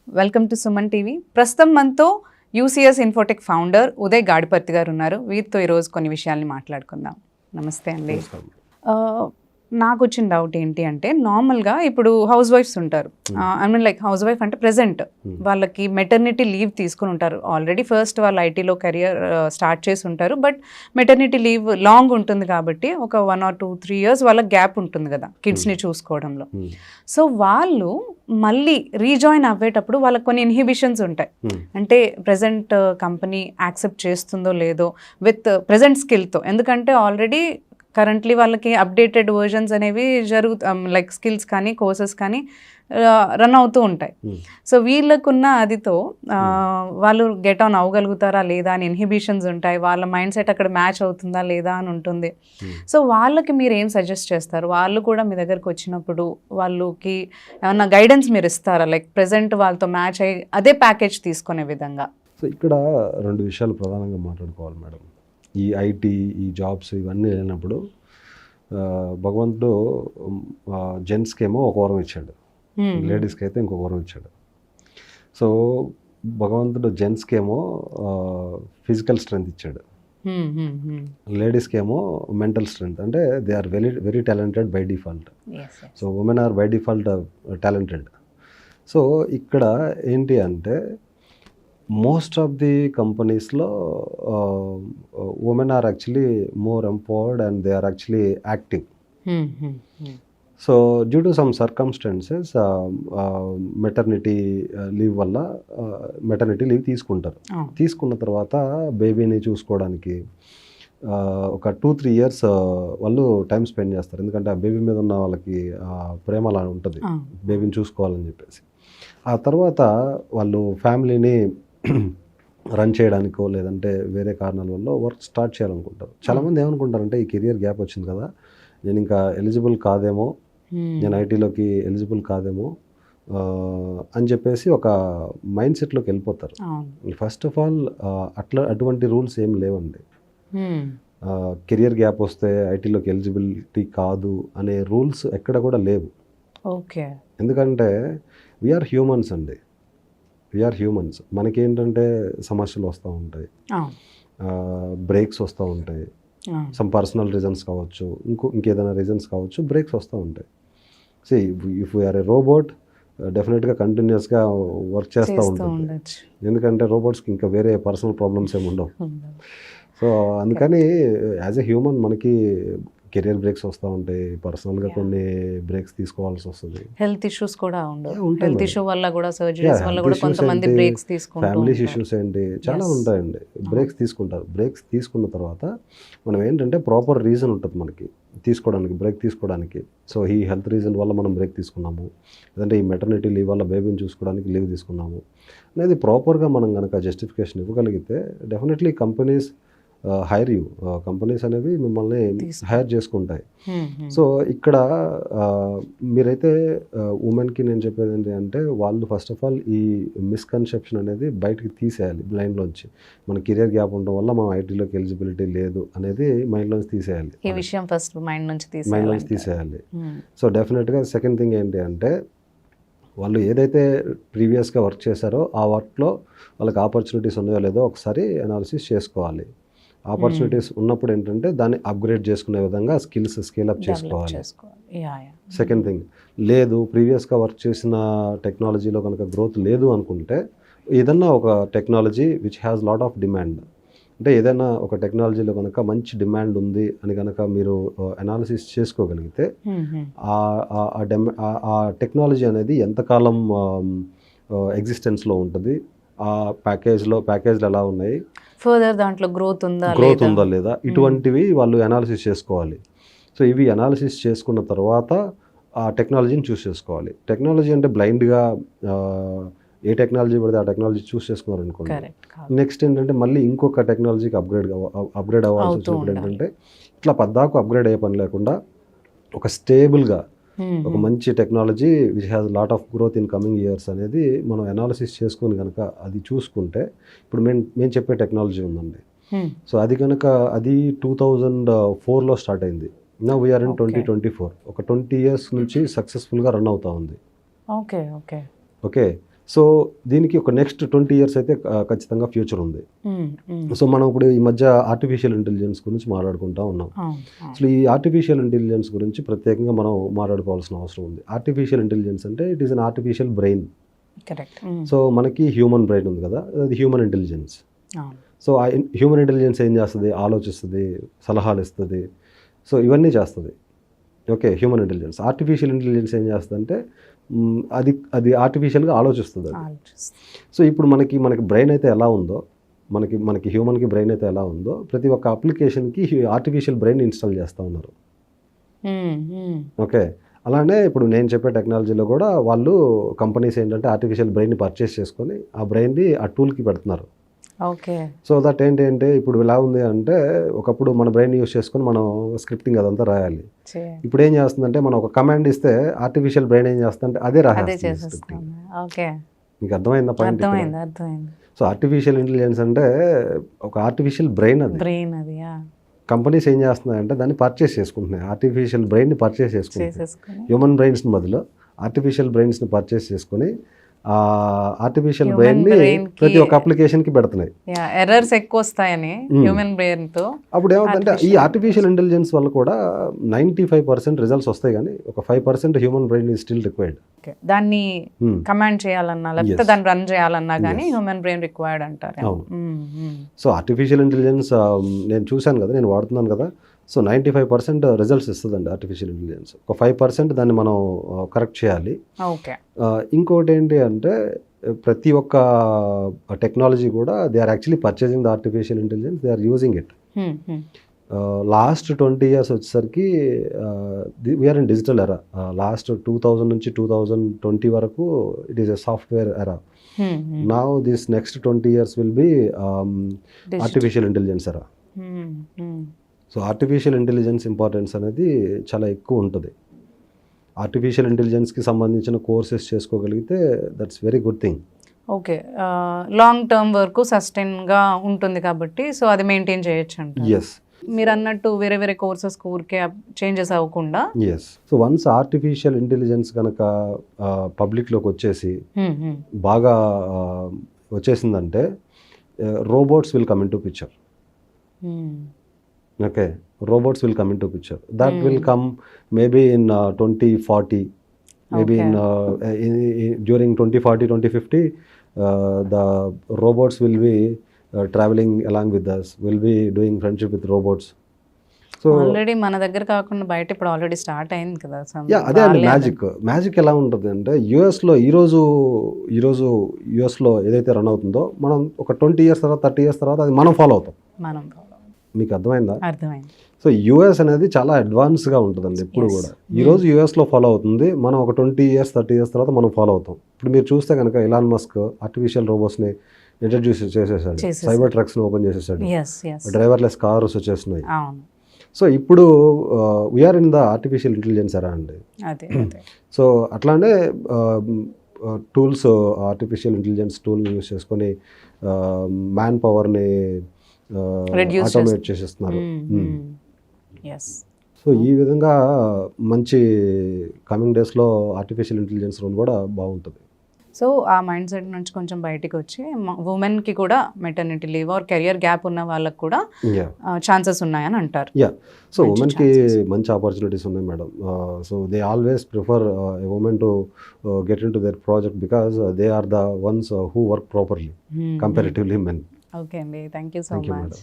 Welcome to Suman TV. ప్రస్తుతం మనతో UCS Infotech founder Uday Gadiparthi గారు ఉన్నారు. వీరితో ఈరోజు కొన్ని విషయాల్ని మాట్లాడుకుందాం. నమస్తే అండి. నాకు వచ్చిన డౌట్ ఏంటి అంటే, నార్మల్గా ఇప్పుడు హౌస్ వైఫ్స్ ఉంటారు. I mean like house wife అంటే ప్రెజెంట్ వాళ్ళకి మెటర్నిటీ లీవ్ తీసుకుని ఉంటారు. ఆల్రెడీ ఫస్ట్ వాళ్ళు ఐటీలో కెరియర్ స్టార్ట్ చేసి ఉంటారు. బట్ మెటర్నిటీ లీవ్ లాంగ్ ఉంటుంది కాబట్టి ఒక 1 or 2-3 years వాళ్ళకి గ్యాప్ ఉంటుంది కదా కిడ్స్ని చూసుకోవడంలో. సో వాళ్ళు మళ్ళీ రీజాయిన్ అవ్వేటప్పుడు వాళ్ళకి కొన్ని ఇన్హిబిషన్స్ ఉంటాయి. అంటే ప్రెజెంట్ కంపెనీ యాక్సెప్ట్ చేస్తుందో లేదో విత్ ప్రెజెంట్ స్కిల్తో. ఎందుకంటే ఆల్రెడీ కరెంట్లీ వాళ్ళకి అప్డేటెడ్ వర్జన్స్ అనేవి లైక్ స్కిల్స్ కానీ కోర్సెస్ కానీ రన్ అవుతూ ఉంటాయి. సో వీళ్ళకున్న అదితో వాళ్ళు గెట్ ఆన్ అవ్వగలుగుతారా లేదా అని ఇన్హిబిషన్స్ ఉంటాయి. వాళ్ళ మైండ్ సెట్ అక్కడ మ్యాచ్ అవుతుందా లేదా అని ఉంటుంది. సో వాళ్ళకి మీరు ఏం సజెస్ట్ చేస్తారు? వాళ్ళు కూడా మీ దగ్గరకు వచ్చినప్పుడు వాళ్ళకి ఏమన్నా గైడెన్స్ మీరు ఇస్తారా? లైక్ ప్రెజెంట్ వాళ్ళతో మ్యాచ్ అయ్యి అదే ప్యాకేజ్ తీసుకునే విధంగా. సో ఇక్కడ 2 విషయాలు ప్రధానంగా మాట్లాడుకోవాలి మేడం. ఈ ఐటీ, ఈ జాబ్స్ ఇవన్నీ వెళ్ళినప్పుడు భగవంతుడు జెంట్స్కి ఏమో ఒక వరం ఇచ్చాడు, లేడీస్కి అయితే ఇంకొక వరం ఇచ్చాడు. సో భగవంతుడు జెంట్స్కి ఏమో ఫిజికల్ స్ట్రెంగ్త్ ఇచ్చాడు, లేడీస్కి ఏమో మెంటల్ స్ట్రెంగ్త్. అంటే they are very talented by default. So women are by default talented. So ఇక్కడ ఏంటి అంటే మోస్ట్ ఆఫ్ ది కంపెనీస్లో women are actually more empowered and they are actually active. So due to some circumstances maternity leave వల్ల maternity leave తీసుకుంటారు. తీసుకున్న తర్వాత బేబీని చూసుకోవడానికి ఒక 2-3 years వాళ్ళు టైం స్పెండ్ చేస్తారు. ఎందుకంటే ఆ బేబీ మీద ఉన్న వాళ్ళకి ప్రేమ అలా ఉంటుంది, బేబీని చూసుకోవాలని చెప్పేసి. ఆ తర్వాత వాళ్ళు ఫ్యామిలీని రన్ చేయడానికో లేదంటే వేరే కారణాల వల్ల వర్క్ స్టార్ట్ చేయాలనుకుంటారు. చాలామంది ఏమనుకుంటారంటే ఈ కెరియర్ గ్యాప్ వచ్చింది కదా, నేను ఇంకా ఎలిజిబుల్ కాదేమో, నేను ఐటీలోకి ఎలిజిబుల్ కాదేమో అని చెప్పేసి ఒక మైండ్ సెట్లోకి వెళ్ళిపోతారు. ఫస్ట్ ఆఫ్ ఆల్ అటువంటి రూల్స్ ఏం లేవండి. కెరియర్ గ్యాప్ వస్తే ఐటీలోకి ఎలిజిబిలిటీ కాదు అనే రూల్స్ ఎక్కడ కూడా లేవు. ఓకే. ఎందుకంటే వీఆర్ హ్యూమన్స్ అండి, వీఆర్ హ్యూమన్స్. మనకేంటంటే సమస్యలు వస్తూ ఉంటాయి, బ్రేక్స్ వస్తూ ఉంటాయి, సమ్ పర్సనల్ రీజన్స్ కావచ్చు, ఇంకేదైనా రీజన్స్ కావచ్చు, బ్రేక్స్ వస్తూ ఉంటాయి. See if we are a robot డెఫినెట్గా కంటిన్యూస్గా వర్క్ చేస్తూ ఉంటుంది. ఎందుకంటే రోబోట్స్కి ఇంకా వేరే పర్సనల్ ప్రాబ్లమ్స్ ఏమి ఉండవు. సో అందుకని యాజ్ ఎ హ్యూమన్ మనకి కెరియర్ బ్రేక్స్ వస్తూ ఉంటాయి, పర్సనల్గా కొన్ని బ్రేక్స్ తీసుకోవాల్సి వస్తుంది. హెల్త్ ఇష్యూస్ కూడా ఉండవు, హెల్త్ ఇష్యూ వల్ల కూడా సర్జరీస్ వల్ల కూడా కొంతమంది బ్రేక్స్ తీసుకుంటారు. ఫ్యామిలీ ఇష్యూస్ ఏంటి చాలా ఉంటాయండి, బ్రేక్స్ తీసుకుంటారు. బ్రేక్స్ తీసుకున్న తర్వాత మనం ఏంటంటే ప్రాపర్ రీజన్ ఉంటుంది మనకి తీసుకోవడానికి, బ్రేక్ తీసుకోవడానికి. సో ఈ హెల్త్ రీజన్ వల్ల మనం బ్రేక్ తీసుకున్నాము, లేదంటే ఈ మెటర్నిటీ లీవ్ వల్ల బేబీని చూసుకోవడానికి లీవ్ తీసుకున్నాము అనేది ప్రాపర్గా మనం కనుక జస్టిఫికేషన్ ఇవ్వగలిగితే definitely companies hire you, companies అనేవి మిమ్మల్ని హైర్ చేసుకుంటాయి. సో ఇక్కడ మీరైతే ఉమెన్కి నేను చెప్పేది ఏంటి అంటే, వాళ్ళు ఫస్ట్ ఆఫ్ ఆల్ ఈ మిస్కన్సెప్షన్ అనేది బయటకి తీసేయాలి మైండ్లోంచి. మన కెరియర్ గ్యాప్ ఉండడం వల్ల మనం ఐటీలోకి ఎలిజిబిలిటీ లేదు అనేది మైండ్లోంచి తీసేయాలి. ఈ విషయం ఫస్ట్ మైండ్ నుంచి తీసేయాలి. సో డెఫినెట్గా సెకండ్ థింగ్ ఏంటి అంటే, వాళ్ళు ఏదైతే ప్రీవియస్గా వర్క్ చేశారో ఆ వర్క్లో వాళ్ళకి ఆపర్చునిటీస్ ఉన్నాయో లేదో ఒకసారి అనాలిసిస్ చేసుకోవాలి. ఆపర్చునిటీస్ ఉన్నప్పుడు ఏంటంటే దాన్ని అప్గ్రేడ్ చేసుకునే విధంగా స్కిల్స్ స్కేలప్ చేసుకోవాలి. సెకండ్ థింగ్, లేదు ప్రీవియస్గా వర్క్ చేసిన టెక్నాలజీలో కనుక గ్రోత్ లేదు అనుకుంటే ఏదన్నా ఒక technology which has lot of demand, అంటే ఏదైనా ఒక టెక్నాలజీలో కనుక మంచి డిమాండ్ ఉంది అని కనుక మీరు అనాలిసిస్ చేసుకోగలిగితే ఆ టెక్నాలజీ అనేది ఎంతకాలం ఎగ్జిస్టెన్స్లో ఉంటుంది, ఆ ప్యాకేజ్లు ఎలా ఉన్నాయి, ఫర్దర్ దాంట్లో గ్రోత్ ఉందా లేదా, ఇటువంటివి వాళ్ళు అనాలిసిస్ చేసుకోవాలి. సో ఇవి అనాలిసిస్ చేసుకున్న తర్వాత ఆ టెక్నాలజీని చూస్ చేసుకోవాలి. టెక్నాలజీ అంటే బ్లైండ్గా ఏ టెక్నాలజీ పడితే ఆ టెక్నాలజీ చూస్ చేసుకున్నారు అనుకోండి, నెక్స్ట్ ఏంటంటే మళ్ళీ ఇంకొక టెక్నాలజీకి అప్గ్రేడ్ అవ్వాల్సి వచ్చినప్పుడు ఏంటంటే ఇట్లా పద్దాకు అప్గ్రేడ్ అయ్యే పని లేకుండా ఒక స్టేబుల్గా ఒక మంచి technology which has lot of growth in coming years అనేది మనం అనాలిసిస్ చేసుకుని కనుక అది చూసుకుంటే, ఇప్పుడు మేము చెప్పే టెక్నాలజీ ఉందండి. సో అది కనుక అది 2004లో స్టార్ట్ అయింది. Now we are in 2024. ఒక 20 years నుంచి సక్సెస్ఫుల్గా రన్ అవుతా ఉంది. ఓకే ఓకే ఓకే సో దీనికి ఒక నెక్స్ట్ 20 years అయితే ఖచ్చితంగా ఫ్యూచర్ ఉంది. సో మనం ఇప్పుడు ఈ మధ్య ఆర్టిఫిషియల్ ఇంటెలిజెన్స్ గురించి మాట్లాడుకుంటా ఉన్నాం. అసలు ఈ ఆర్టిఫిషియల్ ఇంటెలిజెన్స్ గురించి ప్రత్యేకంగా మనం మాట్లాడుకోవాల్సిన అవసరం ఉంది. ఆర్టిఫిషియల్ ఇంటెలిజెన్స్ అంటే it is an artificial brain. Correct. So మనకి హ్యూమన్ బ్రెయిన్ ఉంది కదా, అది హ్యూమన్ ఇంటెలిజెన్స్. సో ఆ హ్యూమన్ ఇంటెలిజెన్స్ ఏం చేస్తుంది? ఆలోచిస్తుంది, సలహాలు ఇస్తుంది, సో ఇవన్నీ చేస్తుంది. Okay, human intelligence. Artificial intelligence ఏం చేస్తుంది అంటే అది ఆర్టిఫిషియల్గా ఆలోచిస్తుంది. సో ఇప్పుడు మనకి బ్రెయిన్ అయితే ఎలా ఉందో, మనకి హ్యూమన్కి బ్రెయిన్ అయితే ఎలా ఉందో, ప్రతి ఒక్క అప్లికేషన్కి ఆర్టిఫిషియల్ బ్రెయిన్ ఇన్స్టాల్ చేస్తూ ఉన్నారు. ఓకే, అలానే ఇప్పుడు నేను చెప్పే టెక్నాలజీలో కూడా వాళ్ళు కంపెనీస్ ఏంటంటే ఆర్టిఫిషియల్ బ్రెయిన్ని పర్చేస్ చేసుకొని ఆ బ్రెయిన్ని ఆ టూల్కి పెడుతున్నారు. ఓకే. సో దట్ ఏంటంటే ఇప్పుడు ఎలా ఉంది అంటే, ఒకప్పుడు మన బ్రెయిన్ యూస్ చేసుకొని మనం స్క్రిప్టింగ్ అదంతా రాయాలి. ఇప్పుడు ఏం చేస్తుందంటే, మనం ఒక కమాండ్ ఇస్తే ఆర్టిఫిషియల్ బ్రెయిన్ ఏం చేస్తుందంటే అదే రాసేస్తుంది. మీకు అర్థమైందా పాయింట్? సో ఆర్టిఫిషియల్ ఇంటెలిజెన్స్ అంటే ఒక ఆర్టిఫిషియల్ బ్రెయిన్. అది కంపెనీస్ ఏం చేస్తున్నాయంటే దాన్ని పర్చేస్ చేసుకుంటున్నాయి. ఆర్టిఫిషియల్ బ్రెయిన్ని పర్చేస్ చేసుకుంటున్నాయి. హ్యూమన్ బ్రెయిన్స్ బదులు ఆర్టిఫిషియల్ బ్రెయిన్స్ని పర్చేస్ చేసుకొని ఆర్టిఫిషియల్ బ్రెయిన్ని ప్రతి ఒక్క అప్లికేషన్కి పెడుతున్నాయి. ఎర్రర్స్ ఎక్కువ వస్తాయని హ్యూమన్ బ్రెయిన్ తో. అప్పుడు ఏమవుతుందంటే ఈ ఆర్టిఫిషియల్ ఇంటెలిజెన్స్ వల్ల కూడా 95% రిజల్ట్స్ వస్తాయి, కానీ ఒక 5% human brain is still required. దాన్ని కమాండ్ చేయాలన్నా లేకపోతే దాన్ని రన్ చేయాలన్నా కానీ హ్యూమన్ బ్రెయిన్ రిక్వైర్డ్ అంటారు. సో ఆర్టిఫిషియల్ ఇంటెలిజెన్స్ నేను చూశాను కదా, నేను వాడుతున్నాను కదా. సో 95% రిజల్ట్స్ ఇస్తుందండి ఆర్టిఫిషియల్ ఇంటెలిజెన్స్. ఒక 5% దాన్ని మనం కరెక్ట్ చేయాలి. ఓకే. ఇంకోటి ఏంటి అంటే, ప్రతి ఒక్క టెక్నాలజీ కూడా they are actually purchasing the artificial intelligence, they are using it. Last 20 years వచ్చేసరికి we are in digital era. Last 2000 నుంచి 2020 వరకు it is a software era. Now this next 20 years will be artificial intelligence era. So artificial intelligence importance అనేది చాలా ఎక్కువ ఉంటుంది. Artificial ఇంటెలిజెన్స్కి సంబంధించిన courses చేసుకోగలిగితే that's very good thing. Okay, long term వరకు సస్టైన్గా ఉంటుంది కాబట్టి సో అది మెయింటైన్ చేయొచ్చు అంట. ఎస్, మీరు అన్నట్టు వేరే వేరే కోర్సెస్ ఊరికే చేంజెస్ అవ్వకుండా. Yes. So once artificial intelligence కనుక పబ్లిక్లోకి వచ్చేసి బాగా వచ్చేసిందంటే robots will come into picture. Okay, robots will come into picture. That will come maybe in 2040, maybe during 2040, 2050, the robots will be traveling along with us. We'll be doing friendship with robots. So already మన దగ్గర కాకుండా బయట ఇప్పుడు already start అయింది కదా. అదే అండి magic ఎలా ఉంటుంది అంటే, యుఎస్లో ఈరోజు యుఎస్లో ఏదైతే రన్ అవుతుందో మనం ఒక 20 years తర్వాత 30 years తర్వాత అది మనం ఫాలో అవుతాం. మీకు అర్థమైందా? అర్థమైంది. సో యూఎస్ అనేది చాలా అడ్వాన్స్గా ఉంటుందండి ఎప్పుడు కూడా. ఈరోజు యూఎస్లో ఫాలో అవుతుంది, మనం ఒక 20 years 30 years తర్వాత మనం ఫాలో అవుతాం. ఇప్పుడు మీరు చూస్తే కనుక ఎలాన్ మస్క్ ఆర్టిఫిషియల్ రోబోట్స్ని ఇంట్రడ్యూస్ చేసేసాడు, సైబర్ ట్రక్స్ని ఓపెన్ చేసేసాడు, డ్రైవర్లెస్ కార్స్ వచ్చేస్తున్నాయి. సో ఇప్పుడు we are in the artificial intelligence era అండి. సో అట్లానే టూల్స్, ఆర్టిఫిషియల్ ఇంటెలిజెన్స్ టూల్ని యూస్ చేసుకొని మ్యాన్ పవర్ని ఆటోమేట్ చేసేస్తున్నారు. సో ఈ విధంగా మంచి కమింగ్ డేస్లో ఆర్టిఫిషియల్ ఇంటెలిజెన్స్ రోల్ కూడా బాగుంటుంది. సో ఆ మైండ్ సెట్ నుంచి కొంచెం బయటికి వచ్చి ఉమెన్కి కూడా maternity leave or career gap ఉన్న వాళ్ళకి కూడా ఛాన్సెస్ ఉన్నాయని అంటారు. సో ఉమెన్కి మంచి ఆపర్చునిటీస్ ఉన్నాయి madam. So they always prefer a women to get into their project because they are the ones who work properly comparatively men. Okay అండి, thank you so much.